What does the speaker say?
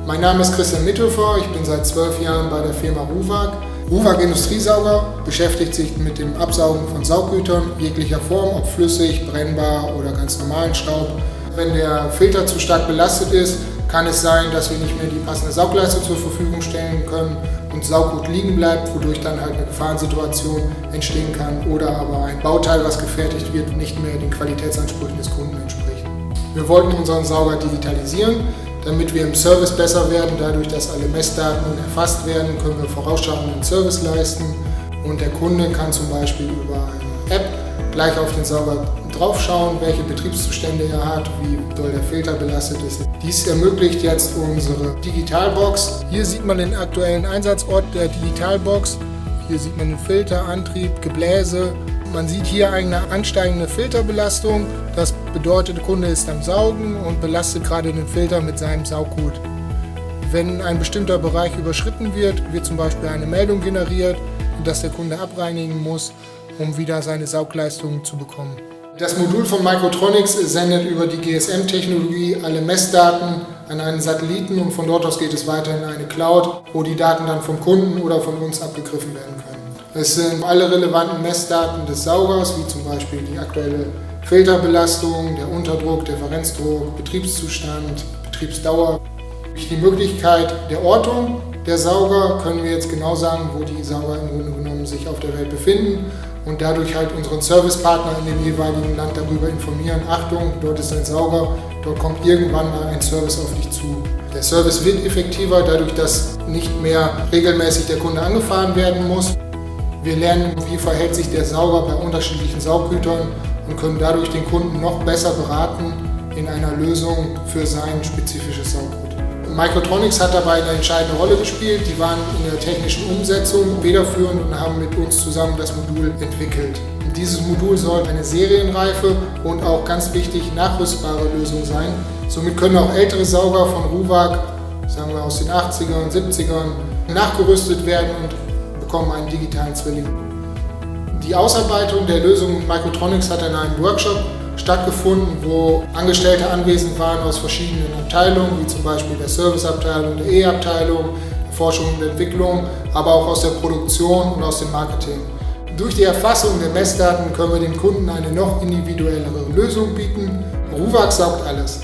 Mein Name ist Christian Mithofer, ich bin seit 12 Jahren bei der Firma Ruwag. Ruwag Industriesauger beschäftigt sich mit dem Absaugen von Sauggütern jeglicher Form, ob flüssig, brennbar oder ganz normalen Staub. Wenn der Filter zu stark belastet ist, kann es sein, dass wir nicht mehr die passende Saugleistung zur Verfügung stellen können und Sauggut liegen bleibt, wodurch dann halt eine Gefahrensituation entstehen kann oder aber ein Bauteil, was gefertigt wird, nicht mehr den Qualitätsansprüchen des Kunden entspricht. Wir wollten unseren Sauger digitalisieren, damit wir im Service besser werden. Dadurch, dass alle Messdaten erfasst werden, können wir vorausschauenden Service leisten und der Kunde kann zum Beispiel über eine App gleich auf den Sauger draufschauen, welche Betriebszustände er hat, wie doll der Filter belastet ist. Dies ermöglicht jetzt unsere Digitalbox. Hier sieht man den aktuellen Einsatzort der Digitalbox. Hier sieht man den Filter, Antrieb, Gebläse. Man sieht hier eine ansteigende Filterbelastung. Das bedeutet, der Kunde ist am Saugen und belastet gerade den Filter mit seinem Sauggut. Wenn ein bestimmter Bereich überschritten wird, wird zum Beispiel eine Meldung generiert, dass der Kunde abreinigen muss, um wieder seine Saugleistung zu bekommen. Das Modul von Microtronics sendet über die GSM-Technologie alle Messdaten an einen Satelliten und von dort aus geht es weiter in eine Cloud, wo die Daten dann vom Kunden oder von uns abgegriffen werden können. Es sind alle relevanten Messdaten des Saugers, wie zum Beispiel die aktuelle Filterbelastung, der Unterdruck, Differenzdruck, Betriebszustand, Betriebsdauer. Durch die Möglichkeit der Ortung der Sauger können wir jetzt genau sagen, wo die Sauger im Grunde genommen sich auf der Welt befinden und dadurch halt unseren Servicepartner in dem jeweiligen Land darüber informieren, Achtung, dort ist ein Sauger, dort kommt irgendwann mal ein Service auf dich zu. Der Service wird effektiver, dadurch, dass nicht mehr regelmäßig der Kunde angefahren werden muss. Wir lernen, wie verhält sich der Sauger bei unterschiedlichen Sauggütern und können dadurch den Kunden noch besser beraten in einer Lösung für sein spezifisches Sauggut. Microtronics hat dabei eine entscheidende Rolle gespielt. Die waren in der technischen Umsetzung federführend und haben mit uns zusammen das Modul entwickelt. Und dieses Modul soll eine serienreife und auch ganz wichtig nachrüstbare Lösung sein. Somit können auch ältere Sauger von Ruwag, sagen wir aus den 80ern, 70ern, nachgerüstet werden und bekommen einen digitalen Zwilling. Die Ausarbeitung der Lösung mit Microtronics hat in einem Workshop stattgefunden, wo Angestellte anwesend waren aus verschiedenen Abteilungen, wie zum Beispiel der Serviceabteilung, der E-Abteilung, der Forschung und Entwicklung, aber auch aus der Produktion und aus dem Marketing. Durch die Erfassung der Messdaten können wir den Kunden eine noch individuellere Lösung bieten. Ruwag saugt alles.